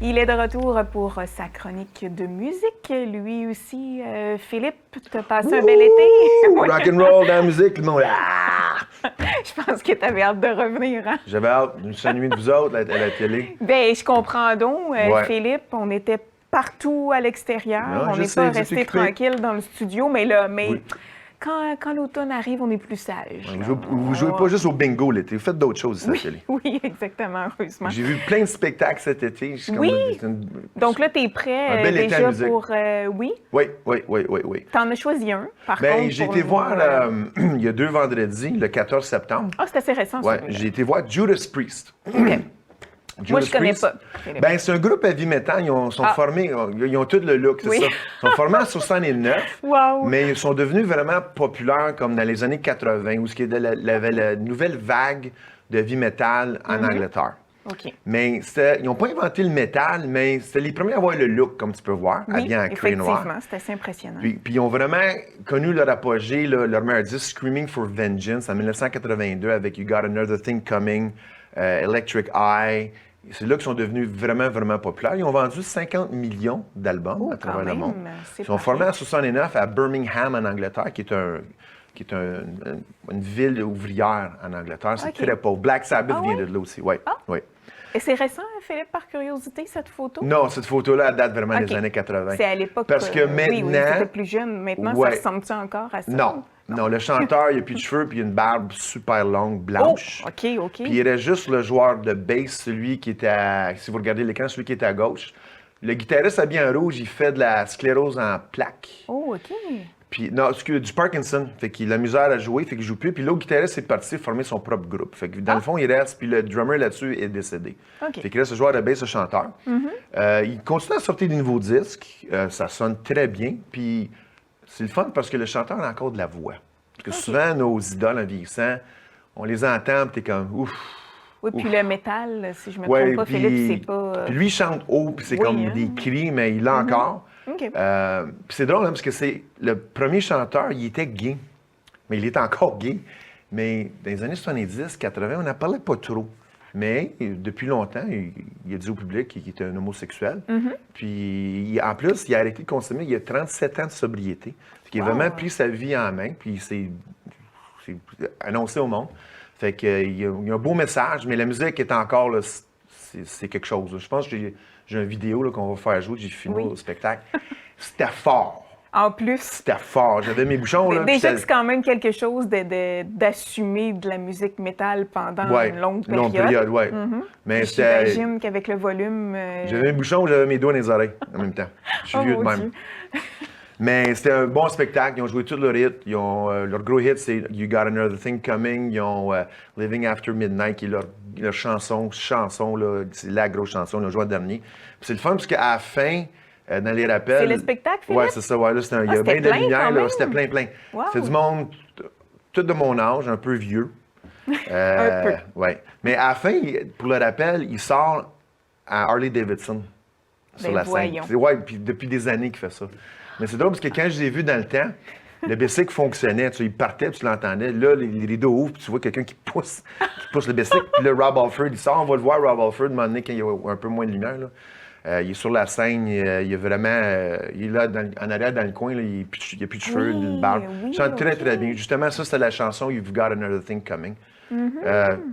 Il est de retour pour sa chronique de musique. Lui aussi, Philippe, t'as passé un bel été. Rock and roll dans la musique, le monde. Ah! Je pense que t'avais hâte de revenir. Hein? J'avais hâte, je me suis ennuyé de vous autres à la télé. Bien, je comprends donc, Ouais. Philippe, on était partout à l'extérieur. Non, On je n'est sais, pas vous êtes resté occupé. tranquille dans le studio, mais Oui. quand l'automne arrive, on est plus sage. Vous jouez pas juste au bingo l'été, vous faites d'autres choses ici à la télé. Oui, exactement, heureusement. J'ai vu plein de spectacles cet été. Oui. Donc là, tu es prêt Un bel été à déjà musique. pour... oui? Oui. T'en as choisi un, par Ben, contre. j'ai pour été nous, voir il y a 2 vendredis, le 14 septembre. Ah, c'est assez récent, Ouais, celui-là. j'ai été voir Judas Priest. OK. Moi, Judas je connais Priest. pas. Philippe. Ben, c'est un groupe heavy metal. Ils sont formés, ils ont tout le look, c'est Oui. ça. Ils sont formés en 69, Wow. mais ils sont devenus vraiment populaires comme dans les années 80, où il y avait la nouvelle vague de heavy metal en Angleterre. OK. Mais ils n'ont pas inventé le métal, mais c'était les premiers à avoir le look, comme tu peux voir, Oui, habillés en cuir noir. effectivement, c'est assez impressionnant. Puis ils ont vraiment connu leur apogée, là, leur meilleur disque, Screaming for Vengeance, en 1982, avec You Got Another Thing Coming, Electric Eye. C'est là qu'ils sont devenus vraiment, vraiment populaires. Ils ont vendu 50 millions d'albums à travers le monde. Ils sont formés en 69 à Birmingham, en Angleterre, qui est une ville ouvrière en Angleterre. C'est OK. très pauvre. Black Sabbath Ah vient oui? de là aussi, oui. Ah. Oui. Et c'est récent, Philippe, par curiosité, cette photo? Non, cette photo-là, elle date vraiment OK. des années 80. C'est à l'époque. Parce que Oui, maintenant- c'était plus jeune. Maintenant, Ouais. ça ressemble-tu encore à ça? Non, le chanteur, il n'a plus de cheveux, puis il a une barbe super longue, blanche. Oh, OK. Puis il reste juste le joueur de bass, celui qui était si vous regardez l'écran, celui qui était à gauche. Le guitariste habillé en rouge, il fait de la sclérose en plaques. Oh, OK. Puis, non, excuse, du Parkinson. Fait qu'il a la misère à jouer, fait qu'il joue plus. Puis l'autre guitariste est parti former son propre groupe. Fait que dans le fond, il reste, puis le drummer là-dessus est décédé. OK. Fait qu'il reste le joueur de bass, le chanteur. Il continue à sortir des nouveaux disques. Ça sonne très bien. Puis c'est le fun parce que le chanteur a encore de la voix. Parce que souvent, nos idoles en vieillissant, on les entend, puis t'es comme ouf. Oui, puis le métal, si je me Ouais, trompe pas, puis- Philippe, c'est pas... Puis lui, il chante haut, puis c'est Oui, comme hein. des cris, mais il l'a encore. OK. Puis c'est drôle, hein, parce que c'est le premier chanteur, il était gay. Mais il est encore gay. Mais dans les années 70, 80, on n'en parlait pas trop. Mais depuis longtemps, il a dit au public qu'il était un homosexuel. Puis en plus, il a arrêté de consommer. Il a 37 ans de sobriété. Il a Wow. vraiment pris sa vie en main, puis il s'est annoncé au monde. Fait qu'il y a un beau message, mais la musique est encore, là, c'est quelque chose. Là. Je pense que j'ai une vidéo là, qu'on va faire jouer, que j'ai filmé Oui. au spectacle. C'était fort. En plus, C'était fort. J'avais mes bouchons. Là, déjà puis que c'est quand même quelque chose d'assumer de la musique métal pendant ouais, une longue période. ouais. Mais c'était. J'imagine qu'avec le volume... J'avais mes bouchons, j'avais mes doigts dans les oreilles en même temps. Je suis Oh, vieux de mon même. Dieu. Mais c'était un bon spectacle. Ils ont joué tout leur hit. Ils ont, leur gros hit, c'est You Got Another Thing Coming. Ils ont Living After Midnight, qui est leur chanson, là, c'est la grosse chanson. Ils ont joué le dernier. Puis c'est le fun, parce qu'à la fin, dans les rappels... C'est le spectacle, Philippe? Ouais, c'est ça. Ouais, là, il y a c'était bien de plein, lumière. quand Là, même. c'était plein. Wow. C'est du monde, tout de mon âge, un peu vieux. Un peu. Ouais. Mais à la fin, pour le rappel, il sort à Harley Davidson sur Ben la scène. voyons. Ouais, puis depuis des années qu'il fait ça. Mais c'est drôle parce que quand je l'ai vu dans le temps, le bicycle fonctionnait. Tu sais, il partait, puis tu l'entendais. Là, les rideaux ouvrent, puis tu vois quelqu'un qui pousse le bicycle. Puis là, Rob Halford, il sort. On va le voir, Rob Halford, un moment donné, quand il y a un peu moins de lumière. Là. Il est sur la scène. Il est vraiment... il est là, en arrière, dans le coin. Là, il n'y a plus de cheveux, Oui, une barbe. oui, Il chante très, ok. très bien. Justement, ça, c'était la chanson You've Got Another Thing Coming.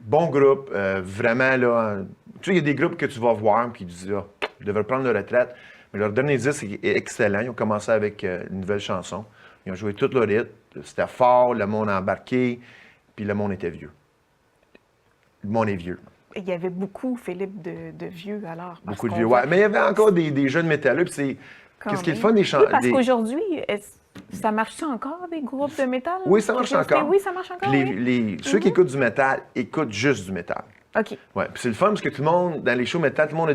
Bon groupe. Vraiment, là... Tu sais, il y a des groupes que tu vas voir, puis tu dis, ah, ils devraient prendre leur retraite. Mais leur dernier disque est excellent. Ils ont commencé avec une nouvelle chanson. Ils ont joué tout leur hit. C'était fort, le monde a embarqué, puis le monde était vieux. Le monde est vieux. Il y avait beaucoup, Philippe, de vieux, alors. parce Beaucoup de qu'on vieux. voit Ouais. Mais il y avait encore des jeunes métalleux, puis c'est... quand Qu'est-ce qui est le même. fun des Oui, chansons? parce qu'aujourd'hui, ça marche encore, des groupes de métal? Oui, ça marche Curiosité? encore. Oui, ça marche encore, Puis oui. ceux qui écoutent du métal écoutent juste du métal. OK, Ouais. Puis c'est le fun parce que tout le monde, dans les shows métal, tout le monde a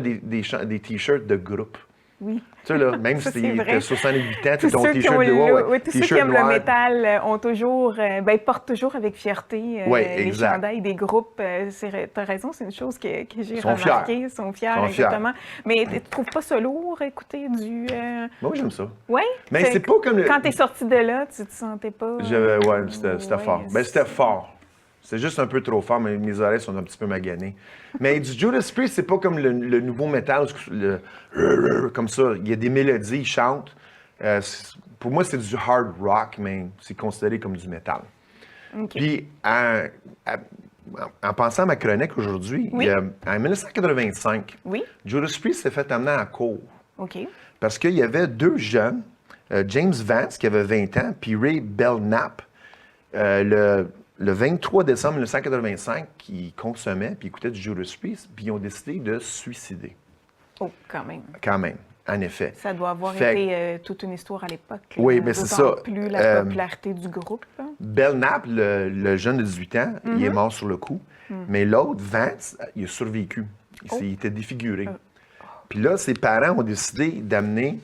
des t-shirts de groupe. oui. Tu sais, là, même Ça, si c'est vrai. t'as 68 ans, tu Tous ton ceux qui t-shirt ont de ouais, oui, tous ceux qui t-shirt aiment noir. le métal ont toujours, portent toujours avec fierté Ouais, les exact. chandails des groupes. T'as raison, c'est une chose que j'ai Sont fiers. remarqué. Ils sont fiers, Sont fiers. exactement. Mais tu trouves pas ça lourd, écouter du... Moi, j'aime ça. Oui? Mais c'est pas comme le- Quand t'es sorti de là, tu te sentais pas... Ouais, c'était fort. Ben, c'était fort. C'est juste un peu trop fort, mais mes oreilles sont un petit peu maganées. Mais du Judas Priest, c'est pas comme le nouveau métal, comme ça. Il y a des mélodies, ils chantent. Pour moi, c'est du hard rock, mais c'est considéré comme du métal. OK. Puis, en pensant à ma chronique aujourd'hui, Oui. en 1985, Oui. Judas Priest s'est fait amener en cours. OK. Parce qu'il y avait deux jeunes, James Vance, qui avait 20 ans, puis Ray Belknap, le 23 décembre 1985, qui consommaient, puis écoutaient du Judas Priest, puis ils ont décidé de se suicider. Oh, quand même. Quand même, en effet. Ça doit avoir Fait- été toute une histoire à l'époque. Oui, mais c'est d'autant ça. plus la popularité du groupe. Hein. Belknap, le jeune de 18 ans, il est mort sur le coup. Mais l'autre, Vance, il a survécu. Il était défiguré. Puis là, ses parents ont décidé d'amener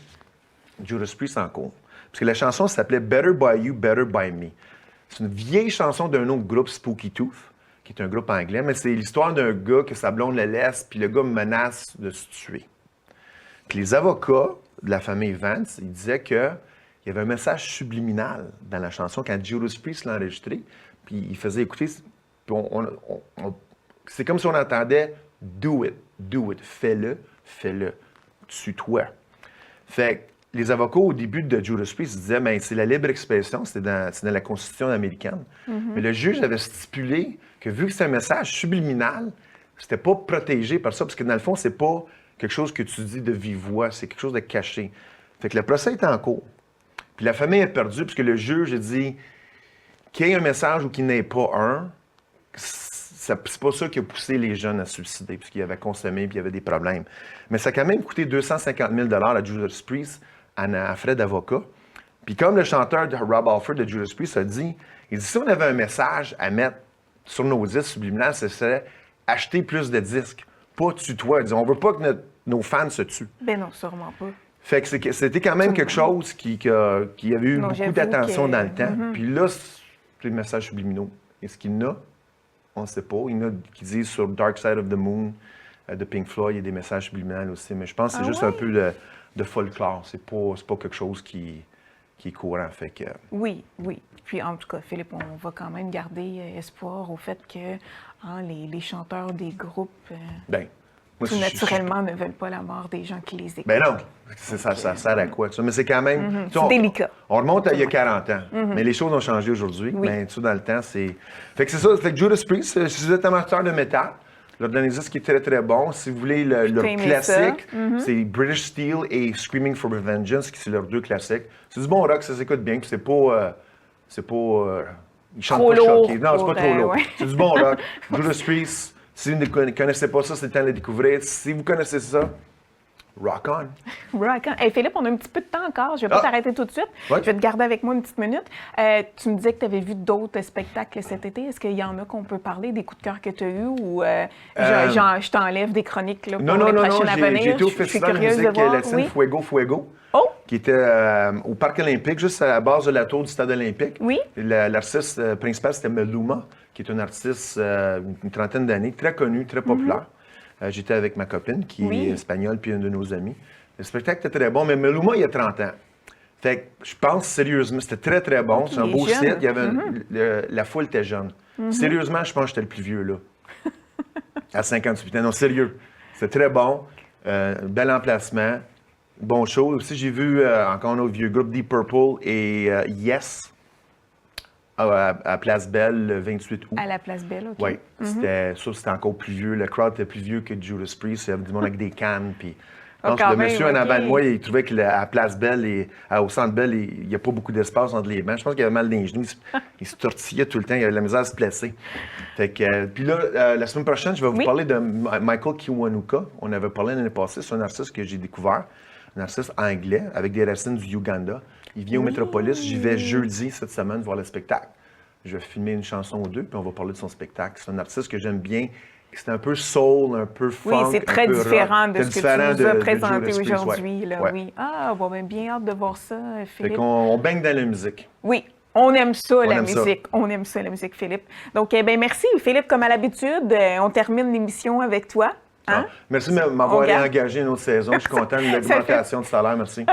Judas Priest en cours. Parce que la chanson s'appelait Better by You, Better by Me. C'est une vieille chanson d'un autre groupe, Spooky Tooth, qui est un groupe anglais, mais c'est l'histoire d'un gars que sa blonde le laisse, puis le gars menace de se tuer. Puis les avocats de la famille Vance, ils disaient qu'il y avait un message subliminal dans la chanson quand Judas Priest l'a enregistré, puis il faisait écouter, puis c'est comme si on entendait « do it, fais-le, tue-toi ». Fait que les avocats, au début de Judas Priest, disaient ben, c'est la libre expression, c'est dans la Constitution américaine. Mais le juge avait stipulé que vu que c'est un message subliminal, c'était pas protégé par ça, parce que dans le fond, c'est pas quelque chose que tu dis de vive voix, c'est quelque chose de caché. Fait que le procès est en cours. Puis la famille est perdue, puisque le juge a dit qu'il y ait un message ou qu'il n'y ait pas un, c'est pas ça qui a poussé les jeunes à se suicider, puisqu'ils avaient consommé puis il y avait des problèmes. Mais ça a quand même coûté 250 000 à Judas Priest en frais d'avocat. Puis comme le chanteur de Rob Halford de Judas Priest a dit, il dit si on avait un message à mettre sur nos disques subliminales, ce serait acheter plus de disques, pas tue-toi. Il dit on veut pas que nos fans se tuent. Ben non, sûrement pas. Fait que c'était quand même quelque chose qui avait eu Non, beaucoup j'avoue d'attention que- dans le temps. Puis là, c'est des messages subliminaux. Est-ce qu'il y en a? On ne sait pas. Il y en a qui disent sur Dark Side of the Moon de Pink Floyd, il y a des messages subliminaux aussi. Mais je pense que c'est juste un peu de folklore. C'est pas quelque chose qui est courant. Fait que, Oui, oui. Puis en tout cas, Philippe, on va quand même garder espoir au fait que les chanteurs des groupes ben, moi, tout je- naturellement ne veulent pas la mort des gens qui les écoutent. Ben non, ça sert à quoi? Ça? Mais c'est quand même... tu sais, C'est délicat. On remonte à il y a 40 ans, mais les choses ont changé aujourd'hui. Oui. Mais tu sais, dans le temps, c'est... Fait que c'est ça, fait que Judas Priest, si vous êtes amateur de métal, leur dernier disque qui est très, très bon. Si vous voulez leur aimé classique, ça. c'est British Steel et Screaming for Vengeance, qui sont leurs deux classiques. C'est du bon rock, ça s'écoute bien, puis c'est pas... ils chantent Trop pas lourd choqué. Non, c'est pas pour, trop lourd. ouais. C'est du bon rock. Judas Priest, si vous ne connaissez pas ça, c'est le temps de le découvrir. Si vous connaissez ça, rock on. Rock on. Hey, Philippe, on a un petit peu de temps encore. Je ne vais pas t'arrêter tout de suite. Ouais. Je vais te garder avec moi une petite minute. Tu me disais que tu avais vu d'autres spectacles cet été. Est-ce qu'il y en a qu'on peut parler, des coups de cœur que tu as eus ou genre, je t'enlève des chroniques là, pour les prochaines à venir? J'ai été au Je suis Festival de curieuse musique de voir. latine Oui. Fuego Fuego, Oh! qui était au Parc olympique, juste à la base de la tour du Stade olympique. Oui. L'artiste principal, c'était Maluma, qui est une artiste une trentaine d'années, très connue, très populaire. J'étais avec ma copine, qui Oui. est espagnole, puis une de nos amies. Le spectacle était très bon, mais Maluma, il y a 30 ans. Fait que je pense sérieusement, c'était très, très bon. C'est un il est beau jeune. site. Il y avait la foule était jeune. Sérieusement, je pense que j'étais le plus vieux, là. À 58 ans. Non, sérieux. C'était très bon. Bel emplacement. Bon show. Aussi, j'ai vu encore un autre vieux groupe, Deep Purple et Yes, à Place Belle, le 28 août. À la Place Belle, OK. Oui, c'était encore plus vieux. Le crowd était plus vieux que Judas Priest. Il y avait du monde avec des cannes. Puis, je pense quand que le même, monsieur en avant OK. de moi, il trouvait qu'à Place Belle et au Centre Belle, il n'y a pas beaucoup d'espace entre les bancs. Je pense qu'il avait mal dans les genoux. Il se tortillait tout le temps. Il avait de la misère à se placer. Fait que, puis là, la semaine prochaine, je vais vous Oui. parler de Michael Kiwanuka. On avait parlé l'année passée. C'est un artiste que j'ai découvert. Un artiste anglais avec des racines du Uganda. Il vient au Métropolis. J'y vais jeudi cette semaine voir le spectacle. Je vais filmer une chanson ou deux, puis on va parler de son spectacle. C'est un artiste que j'aime bien. C'est un peu soul, un peu funk. Oui, c'est très un peu différent rock. de C'est ce que tu nous différent as de présenté Judas Priest, aujourd'hui. ouais. Là, Ouais. oui. Ah, bon, ben, bien hâte de voir ça, Fait Philippe. qu'on baigne dans la musique. Oui, on aime ça, la aime ça. musique. On aime ça, la musique, Philippe. Donc, ben merci, Philippe, comme à l'habitude. On termine l'émission avec toi. Hein? Merci de m'avoir réengagé une autre saison. Je suis content de l'augmentation de salaire. Merci.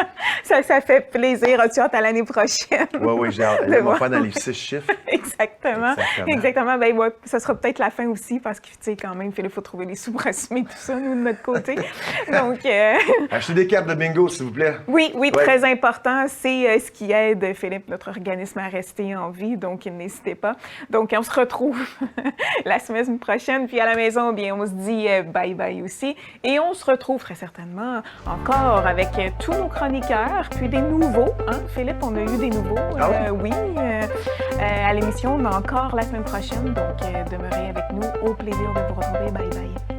Ça fait plaisir. As-tu hâte à l'année prochaine? Oui, j'ai hâte. On va faire dans les 6 chiffres. Exactement. Ben, ouais, ça sera peut-être la fin aussi parce que, tu sais, quand même, il faut trouver les sous pour assumer tout ça, nous, de notre côté. Donc, achetez des cartes de bingo, s'il vous plaît. Oui, très important. C'est ce qui aide, Philippe, notre organisme à rester en vie. Donc, n'hésitez pas. Donc, on se retrouve la semaine prochaine. Puis à la maison, bien, on se dit bye-bye aussi. Et on se retrouve très certainement encore avec tous nos chroniqueurs, puis des nouveaux. Hein, Philippe, on a eu des nouveaux. Oui, à l'émission, on a encore la semaine prochaine. Donc, demeurez avec nous. Au plaisir de vous retrouver. Bye-bye.